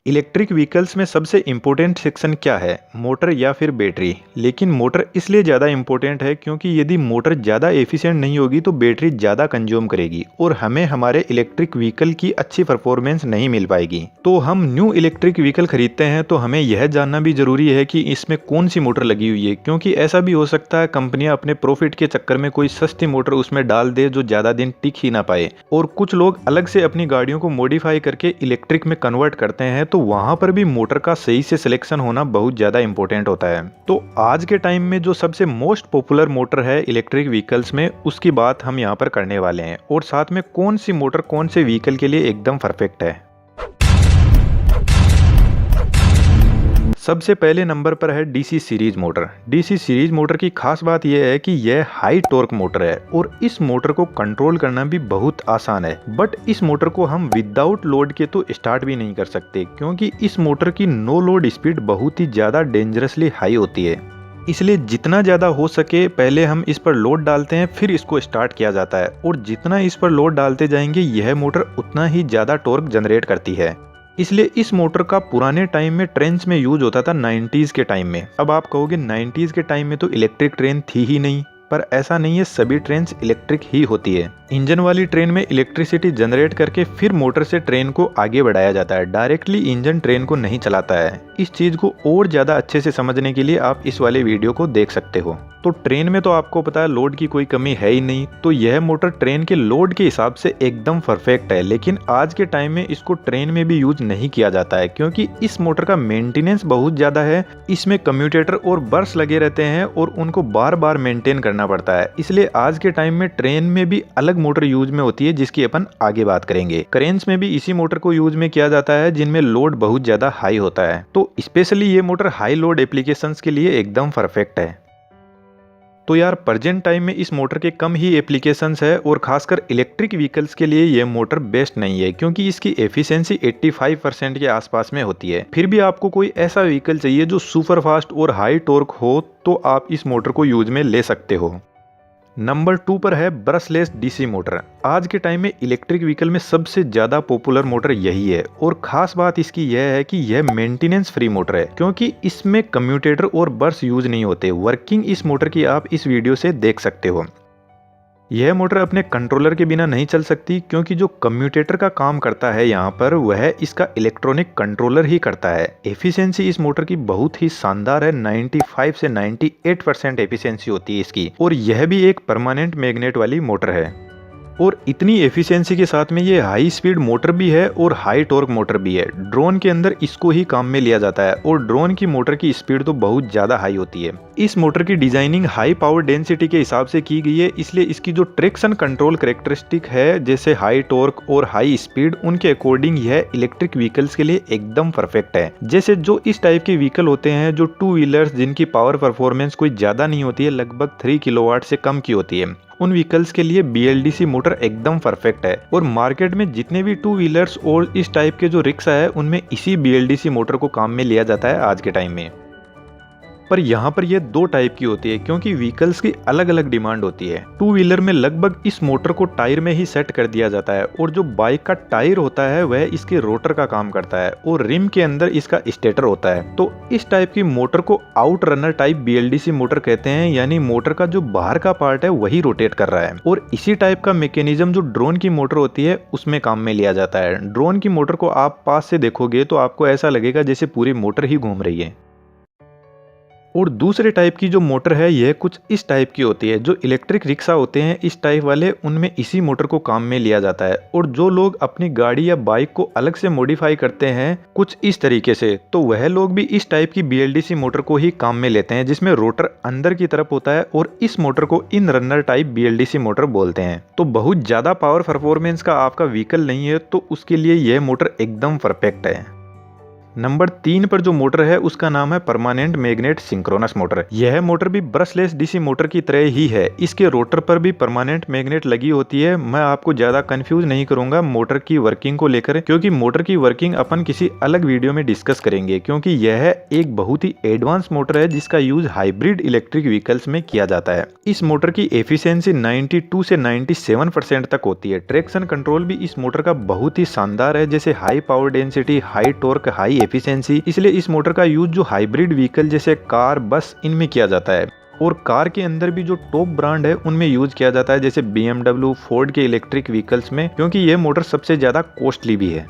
Electric vehicles में सबसे important section क्या है, मोटर या फिर बैटरी। लेकिन मोटर इसलिए ज़्यादा इम्पोर्टेंट है क्योंकि यदि मोटर ज़्यादा एफिशिएंट नहीं होगी तो बैटरी ज़्यादा कंज्यूम करेगी और हमें हमारे इलेक्ट्रिक व्हीकल की अच्छी परफॉर्मेंस नहीं मिल पाएगी। तो हम न्यू इलेक्ट्रिक व्हीकल खरीदते हैं तो हमें यह जानना भी जरूरी है कि इसमें कौन सी मोटर लगी हुई है, क्योंकि ऐसा भी हो सकता है कंपनियां अपने प्रॉफिट के चक्कर में कोई सस्ती मोटर उसमें डाल दे जो ज़्यादा दिन टिक ही ना पाए। और कुछ लोग अलग से अपनी गाड़ियों को मॉडिफाई करके इलेक्ट्रिक में कन्वर्ट करते हैं, तो वहां पर भी मोटर का सही से सिलेक्शन होना बहुत ज्यादा इंपॉर्टेंट होता है। तो आज के टाइम में जो सबसे मोस्ट पॉपुलर मोटर है इलेक्ट्रिक व्हीकल्स में, उसकी बात हम यहाँ पर करने वाले हैं और साथ में कौन सी मोटर कौन से व्हीकल के लिए एकदम परफेक्ट है। सबसे पहले नंबर पर है DC series motor. DC series motor की खास बात यह है कि यह हाई टॉर्क मोटर है और इस मोटर को कंट्रोल करना भी बहुत आसान है। बट इस मोटर को हम विदाउट लोड के तो स्टार्ट भी नहीं कर सकते, क्योंकि इस मोटर की नो लोड स्पीड बहुत ही ज्यादा डेंजरसली हाई होती है। इसलिए जितना ज़्यादा हो सके पहले हम इस पर लोड डालते हैं, फिर इसको स्टार्ट किया जाता है और जितना इस पर लोड डालते जाएंगे यह मोटर उतना ही ज़्यादा टॉर्क जनरेट करती है। इसलिए इस मोटर का पुराने टाइम में ट्रेन्स में यूज होता था 90s के टाइम में। अब आप कहोगे 90s के टाइम में तो इलेक्ट्रिक ट्रेन थी ही नहीं, पर ऐसा नहीं है, सभी ट्रेन्स इलेक्ट्रिक ही होती है। इंजन वाली ट्रेन में इलेक्ट्रिसिटी जनरेट करके फिर मोटर से ट्रेन को आगे बढ़ाया जाता है, डायरेक्टली इंजन ट्रेन को नहीं चलाता है। इस चीज को और ज्यादा अच्छे से समझने के लिए आप इस वाले वीडियो को देख सकते हो। तो ट्रेन में तो आपको पता है लोड की कोई कमी है ही नहीं, तो यह मोटर ट्रेन के लोड के हिसाब से एकदम परफेक्ट है। लेकिन आज के टाइम में इसको ट्रेन में भी यूज नहीं किया जाता है, क्योंकि इस मोटर का मेंटेनेंस बहुत ज्यादा है। इसमें कम्यूटेटर और बर्स लगे रहते हैं और उनको बार बार मेंटेन करना पड़ता है। इसलिए आज के टाइम में ट्रेन में भी अलग मोटर यूज में होती है, जिसकी अपन आगे बात करेंगे। क्रेन्स में भी इसी मोटर को यूज में किया जाता है, जिनमें लोड बहुत ज्यादा हाई होता है। तो स्पेशली ये मोटर हाई लोड एप्लीकेशंस के लिए एकदम परफेक्ट है। तो यार प्रेजेंट टाइम में इस मोटर के कम ही एप्लीकेशंस है और खासकर इलेक्ट्रिक व्हीकल्स के लिए ये मोटर बेस्ट नहीं है, क्योंकि इसकी एफिशिएंसी 85% के आसपास में होती है। फिर भी आपको कोई ऐसा व्हीकल चाहिए जो सुपर फास्ट और हाई टॉर्क हो, तो आप इस मोटर को यूज में ले सकते हो। नंबर 2 पर है ब्रशलेस डीसी मोटर। आज के टाइम में इलेक्ट्रिक व्हीकल में सबसे ज्यादा पॉपुलर मोटर यही है और खास बात इसकी यह है कि यह मेंटेनेंस फ्री मोटर है, क्योंकि इसमें कम्यूटेटर और बर्स यूज नहीं होते। वर्किंग इस मोटर की आप इस वीडियो से देख सकते हो। यह मोटर अपने कंट्रोलर के बिना नहीं चल सकती, क्योंकि जो कम्यूटेटर का काम करता है यहाँ पर वह इसका इलेक्ट्रॉनिक कंट्रोलर ही करता है। एफिशिएंसी इस मोटर की बहुत ही शानदार है, 95 से 98% एफिशिएंसी होती है इसकी, और यह भी एक परमानेंट मैग्नेट वाली मोटर है। और इतनी एफिशिएंसी के साथ में ये हाई स्पीड मोटर भी है और हाई टॉर्क मोटर भी है। ड्रोन के अंदर इसको ही काम में लिया जाता है और ड्रोन की मोटर की स्पीड तो बहुत ज्यादा हाई होती है। इस मोटर की डिजाइनिंग हाई पावर डेंसिटी के हिसाब से की गई है, इसलिए इसकी जो ट्रैक्शन कंट्रोल कैरेक्टरिस्टिक है, जैसे हाई टॉर्क और हाई स्पीड, उनके अकॉर्डिंग यह इलेक्ट्रिक व्हीकल्स के लिए एकदम परफेक्ट है। जैसे जो इस टाइप के व्हीकल होते हैं, जो 2 व्हीलर्स जिनकी पावर परफॉर्मेंस कोई ज्यादा नहीं होती है, लगभग 3 किलोवाट से कम की होती है, उन व्हीकल्स के लिए BLDC मोटर एकदम परफेक्ट है। और मार्केट में जितने भी 2 व्हीलर्स और इस टाइप के जो रिक्शा है, उनमें इसी BLDC मोटर को काम में लिया जाता है आज के टाइम में। पर यहाँ पर ये 2 टाइप की होती है, क्योंकि व्हीकल्स की अलग अलग डिमांड होती है। 2 व्हीलर में लगभग इस मोटर को टायर में ही सेट कर दिया जाता है और जो बाइक का टायर होता है वह इसके रोटर का काम करता है और रिम के अंदर इसका स्टेटर होता है। तो इस टाइप की मोटर को out runner type BLDC motor कहते हैं, यानी मोटर का जो बाहर का पार्ट है वही रोटेट कर रहा है। और इसी टाइप का मैकेनिज्म जो ड्रोन की मोटर होती है उसमें काम में लिया जाता है। ड्रोन की मोटर को आप पास से देखोगे तो आपको ऐसा लगेगा जैसे पूरी मोटर ही घूम रही है। और दूसरे टाइप की जो मोटर है यह कुछ इस टाइप की होती है। जो इलेक्ट्रिक रिक्शा होते हैं इस टाइप वाले, उनमें इसी मोटर को काम में लिया जाता है। और जो लोग अपनी गाड़ी या बाइक को अलग से मॉडिफाई करते हैं कुछ इस तरीके से, तो वह लोग भी इस टाइप की BLDC मोटर को ही काम में लेते हैं, जिसमें रोटर अंदर की तरफ होता है और इस मोटर को इन रनर टाइप BLDC मोटर बोलते हैं। तो बहुत ज्यादा पावर परफॉर्मेंस का आपका व्हीकल नहीं है तो उसके लिए यह मोटर एकदम परफेक्ट है। नंबर 3 पर जो मोटर है उसका नाम है परमानेंट मैग्नेट सिंक्रोनस मोटर। यह मोटर भी ब्रशलेस डीसी मोटर की तरह ही है। इसके रोटर पर भी परमानेंट मैग्नेट लगी होती है। मैं आपको ज्यादा कंफ्यूज नहीं करूंगा मोटर की वर्किंग को लेकर, क्योंकि मोटर की वर्किंग अपन किसी अलग वीडियो में डिस्कस करेंगे, क्योंकि यह एक बहुत ही एडवांस मोटर है जिसका यूज हाइब्रिड इलेक्ट्रिक व्हीकल्स में किया जाता है। इस मोटर की एफिशिएंसी 92 से 97% तक होती है। ट्रैक्शन कंट्रोल भी इस मोटर का बहुत ही शानदार है, जैसे high power density, high torque, high efficiency. इसलिए इस मोटर का यूज जो हाइब्रिड व्हीकल जैसे कार, बस, इनमें किया जाता है। और कार के अंदर भी जो टॉप ब्रांड है उनमें यूज किया जाता है, जैसे BMW, फोर्ड के इलेक्ट्रिक व्हीकल्स में, क्योंकि यह मोटर सबसे ज्यादा कॉस्टली भी है।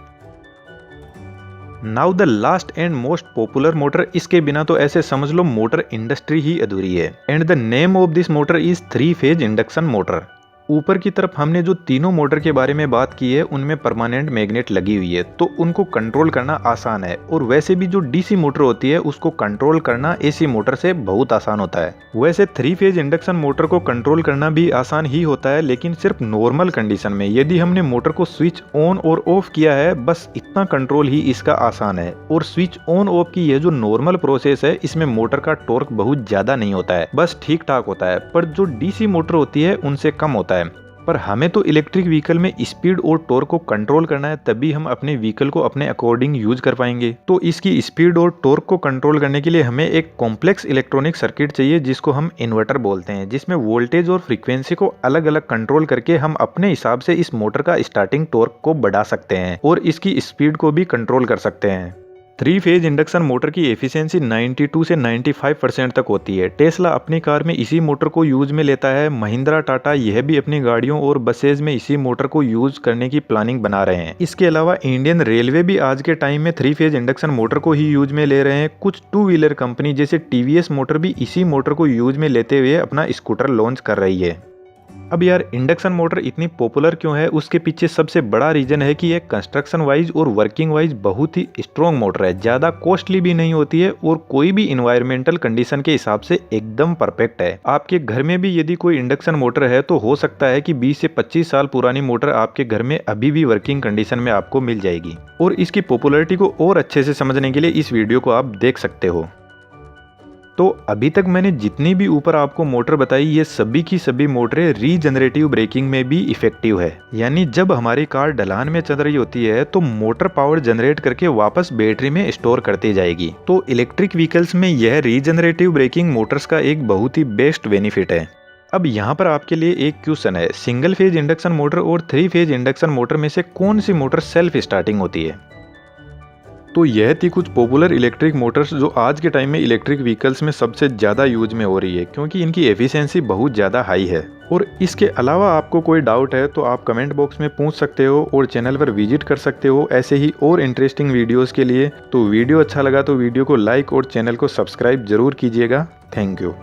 Now the last and most popular motor, इसके बिना तो ऐसे समझ लो मोटर इंडस्ट्री ही अधूरी है। And the name of this motor is 3 phase induction motor. ऊपर की तरफ हमने जो तीनों मोटर के बारे में बात की है उनमें परमानेंट मैग्नेट लगी हुई है, तो उनको कंट्रोल करना आसान है। और वैसे भी जो डीसी मोटर होती है उसको कंट्रोल करना एसी मोटर से बहुत आसान होता है। वैसे 3 फेज इंडक्शन मोटर को कंट्रोल करना भी आसान ही होता है, लेकिन सिर्फ नॉर्मल कंडीशन में। यदि हमने मोटर को स्विच ऑन और ऑफ किया है, बस इतना कंट्रोल ही इसका आसान है। और स्विच ऑन ऑफ की यह जो नॉर्मल प्रोसेस है, इसमें मोटर का टॉर्क बहुत ज्यादा नहीं होता है, बस ठीक ठाक होता है। पर जो डीसी मोटर होती है उनसे कम होता है। पर हमें तो इलेक्ट्रिक व्हीकल में स्पीड और टॉर्क को कंट्रोल करना है, तभी हम अपने व्हीकल को अपने अकॉर्डिंग यूज कर पाएंगे। तो इसकी स्पीड और टॉर्क को कंट्रोल करने के लिए हमें एक कॉम्प्लेक्स इलेक्ट्रॉनिक सर्किट चाहिए, जिसको हम इन्वर्टर बोलते हैं, जिसमें वोल्टेज और फ्रीक्वेंसी को अलग अलग कंट्रोल करके हम अपने हिसाब से इस मोटर का स्टार्टिंग टॉर्क को बढ़ा सकते हैं और इसकी स्पीड को भी कंट्रोल कर सकते हैं। 3 फेज इंडक्शन मोटर की एफिशिएंसी 92 से 95% तक होती है। टेस्ला अपनी कार में इसी मोटर को यूज में लेता है। महिंद्रा, टाटा यह भी अपनी गाड़ियों और बसेज में इसी मोटर को यूज करने की प्लानिंग बना रहे हैं। इसके अलावा इंडियन रेलवे भी आज के टाइम में 3 फेज इंडक्शन मोटर को ही यूज में ले रहे हैं। कुछ 2 व्हीलर कंपनी जैसे TVS मोटर भी इसी मोटर को यूज में लेते हुए अपना स्कूटर लॉन्च कर रही है। अब यार इंडक्शन मोटर इतनी पॉपुलर क्यों है, उसके पीछे सबसे बड़ा रीजन है कि ये कंस्ट्रक्शन वाइज और वर्किंग वाइज बहुत ही स्ट्रॉन्ग मोटर है। ज़्यादा कॉस्टली भी नहीं होती है और कोई भी इन्वायरमेंटल कंडीशन के हिसाब से एकदम परफेक्ट है। आपके घर में भी यदि कोई इंडक्शन मोटर है तो हो सकता है कि 20 से 25 साल पुरानी मोटर आपके घर में अभी भी वर्किंग कंडीशन में आपको मिल जाएगी। और इसकी पॉपुलैरिटी को और अच्छे से समझने के लिए इस वीडियो को आप देख सकते हो। तो अभी तक मैंने जितनी भी ऊपर आपको मोटर बताई, ये सभी की सभी मोटरें रीजनरेटिव ब्रेकिंग में भी इफेक्टिव है। यानी जब हमारी कार ढलान में चल रही होती है तो मोटर पावर जनरेट करके वापस बैटरी में स्टोर करती जाएगी। तो इलेक्ट्रिक व्हीकल्स में यह रीजनरेटिव ब्रेकिंग मोटर्स का एक बहुत ही बेस्ट बेनिफिट है। अब यहाँ पर आपके लिए एक क्वेश्चन है, सिंगल फेज इंडक्शन मोटर और 3 फेज इंडक्शन मोटर में से कौन सी मोटर सेल्फ स्टार्टिंग होती है? तो यह थी कुछ पॉपुलर इलेक्ट्रिक मोटर्स जो आज के टाइम में इलेक्ट्रिक व्हीकल्स में सबसे ज़्यादा यूज में हो रही है, क्योंकि इनकी एफिशिएंसी बहुत ज़्यादा हाई है। और इसके अलावा आपको कोई डाउट है तो आप कमेंट बॉक्स में पूछ सकते हो और चैनल पर विजिट कर सकते हो ऐसे ही और इंटरेस्टिंग वीडियोज़ के लिए। तो वीडियो अच्छा लगा तो वीडियो को लाइक और चैनल को सब्सक्राइब जरूर कीजिएगा। Thank you.